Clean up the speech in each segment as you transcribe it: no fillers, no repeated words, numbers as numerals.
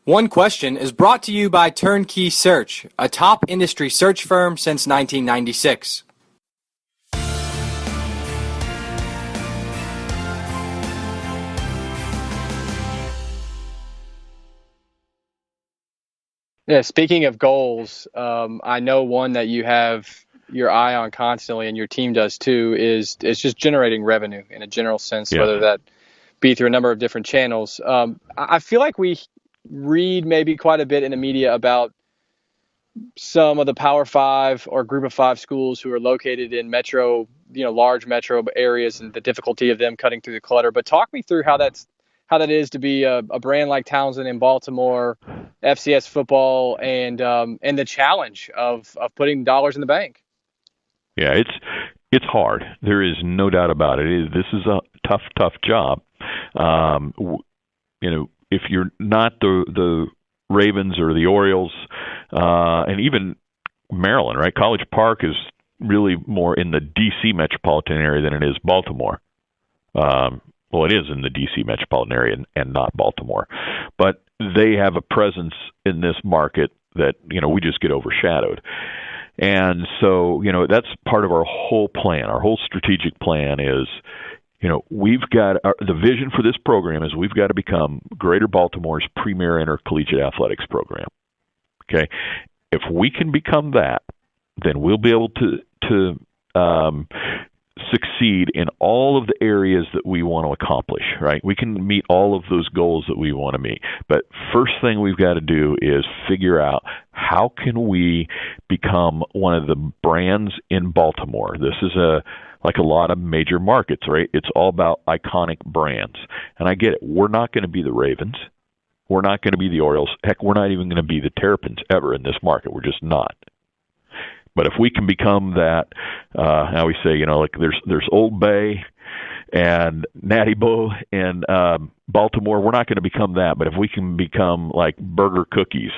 One Question is brought to you by Turnkey Search, a top industry search firm since 1996. Yeah, speaking of goals, I know one that you have your eye on constantly, and your team does too, is just generating revenue in a general sense, whether that be through a number of different channels. I feel like we read maybe quite a bit in the media about some of the Power Five or Group of Five schools who are located in large metro areas, and the difficulty of them cutting through the clutter. But talk me through how that is to be a brand like Towson in Baltimore, FCS football, and the challenge of putting dollars in the bank. Yeah, it's hard. There is no doubt about it. This is a tough job. If you're not the Ravens or the Orioles, and even Maryland, right? College Park is really more in the D.C. metropolitan area than it is Baltimore. Well, it is in the D.C. metropolitan area and not Baltimore. But they have a presence in this market that, we just get overshadowed. And so, that's part of our whole plan. Our whole strategic plan is, we've got the vision for this program is we've got to become Greater Baltimore's premier intercollegiate athletics program. Okay, if we can become that, then we'll be able to succeed in all of the areas that we want to accomplish. Right, we can meet all of those goals that we want to meet. But first thing we've got to do is figure out how can we become one of the brands in Baltimore. This is like a lot of major markets, right? It's all about iconic brands. And I get it. We're not going to be the Ravens. We're not going to be the Orioles. Heck, we're not even going to be the Terrapins ever in this market. We're just not. But if we can become that, how we say, like there's Old Bay and Natty Boh in Baltimore, we're not going to become that. But if we can become like Burger Cookies,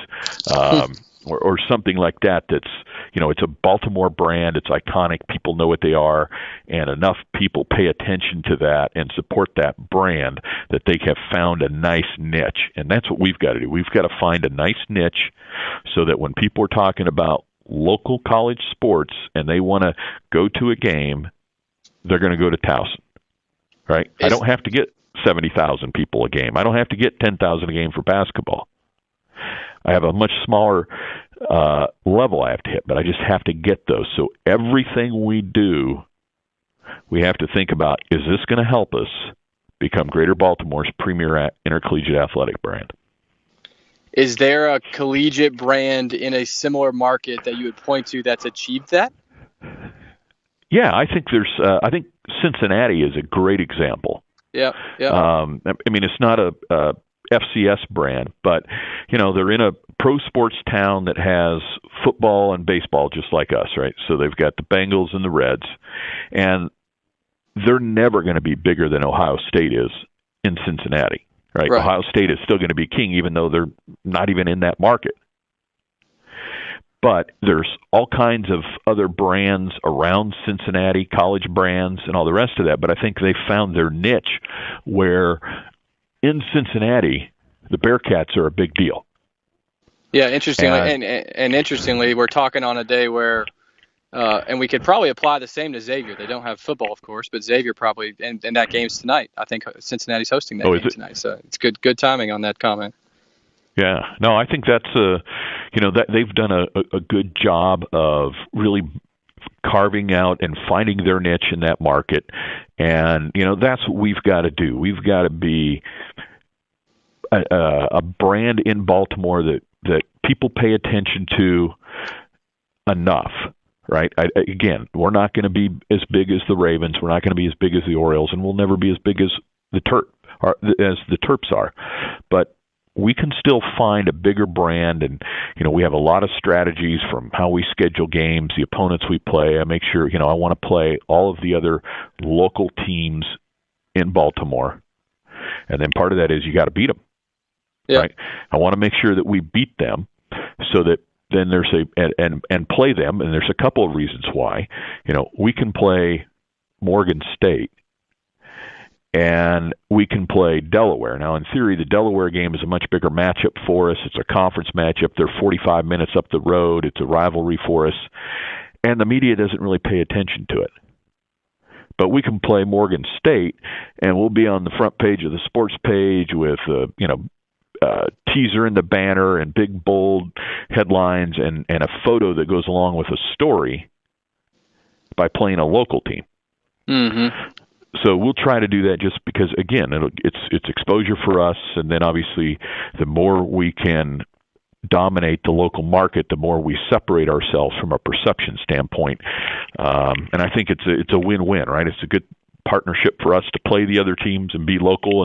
or something like that, that's, it's a Baltimore brand, it's iconic, people know what they are, and enough people pay attention to that and support that brand that they have found a nice niche. And that's what we've got to do. We've got to find a nice niche so that when people are talking about local college sports and they want to go to a game, they're going to go to Towson, right? I don't have to get 70,000 people a game. I don't have to get 10,000 a game for basketball. I have a much smaller level I have to hit, but I just have to get those. So everything we do, we have to think about, is this going to help us become Greater Baltimore's premier intercollegiate athletic brand? Is there a collegiate brand in a similar market that you would point to that's achieved that? Yeah, I think I think Cincinnati is a great example. Yeah. I mean, it's not a FCS brand, but they're in a pro sports town that has football and baseball just like us, right? So they've got the Bengals and the Reds, and they're never going to be bigger than Ohio State is in Cincinnati, right? Ohio State is still going to be king, even though they're not even in that market. But there's all kinds of other brands around Cincinnati, college brands and all the rest of that. But I think they found their niche where in Cincinnati, the Bearcats are a big deal. Yeah, interestingly, and interestingly, we're talking on a day where, and we could probably apply the same to Xavier. They don't have football, of course, but Xavier probably, and that game's tonight. I think Cincinnati's hosting that game tonight, so it's good timing on that comment. Yeah, no, I think that's that they've done a good job of really carving out and finding their niche in that market, and that's what we've got to do. We've got to be a brand in Baltimore that people pay attention to enough, right? Again, we're not going to be as big as the Ravens. We're not going to be as big as the Orioles, and we'll never be as big as the Terps are. But we can still find a bigger brand, and we have a lot of strategies from how we schedule games, the opponents we play. I make sure I want to play all of the other local teams in Baltimore, and then part of that is you got to beat them. Yeah. Right? I want to make sure that we beat them, so that then there's and play them, and there's a couple of reasons why. We can play Morgan State and we can play Delaware. Now, in theory, the Delaware game is a much bigger matchup for us. It's a conference matchup. They're 45 minutes up the road. It's a rivalry for us, and the media doesn't really pay attention to it. But we can play Morgan State, and we'll be on the front page of the sports page with, teaser in the banner and big, bold headlines and a photo that goes along with a story by playing a local team. Mm-hmm. So we'll try to do that just because, again, it's exposure for us, and then obviously the more we can dominate the local market, the more we separate ourselves from a perception standpoint. And I think it's a win-win, right? It's a good partnership for us to play the other teams and be local,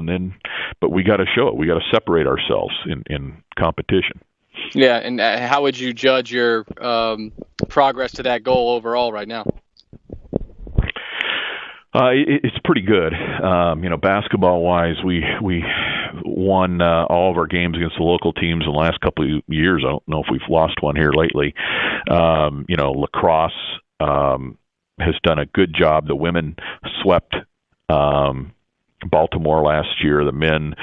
but we got to show it. We got to separate ourselves in competition. Yeah, and how would you judge your progress to that goal overall right now? It's pretty good. Basketball-wise, we won all of our games against the local teams in the last couple of years. I don't know if we've lost one here lately. Lacrosse has done a good job. The women swept Baltimore last year. The men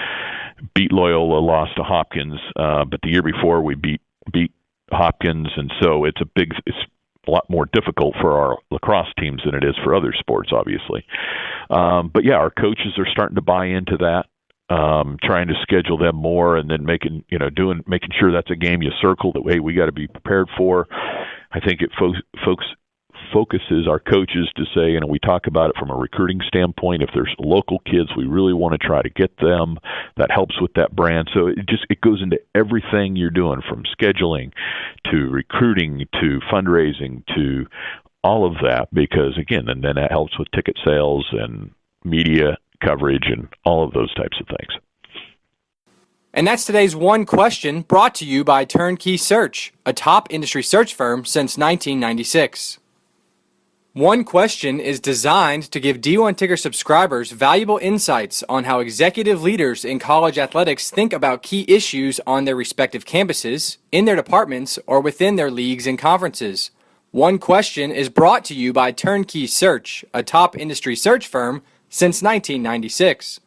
beat Loyola, lost to Hopkins, but the year before we beat Hopkins, and so it's a lot more difficult for our lacrosse teams than it is for other sports, obviously. But yeah, our coaches are starting to buy into that, trying to schedule them more, and then making sure that's a game you circle that, hey, we got to be prepared for. I think it focuses our coaches to say, we talk about it from a recruiting standpoint. If there's local kids, we really want to try to get them. That helps with that brand. So it goes into everything you're doing, from scheduling to recruiting to fundraising to all of that, because again, and then that helps with ticket sales and media coverage and all of those types of things. And that's today's One Question, brought to you by Turnkey Search, a top industry search firm since 1996. One Question is designed to give D1 Ticker subscribers valuable insights on how executive leaders in college athletics think about key issues on their respective campuses, in their departments, or within their leagues and conferences. One Question is brought to you by Turnkey Search, a top industry search firm since 1996.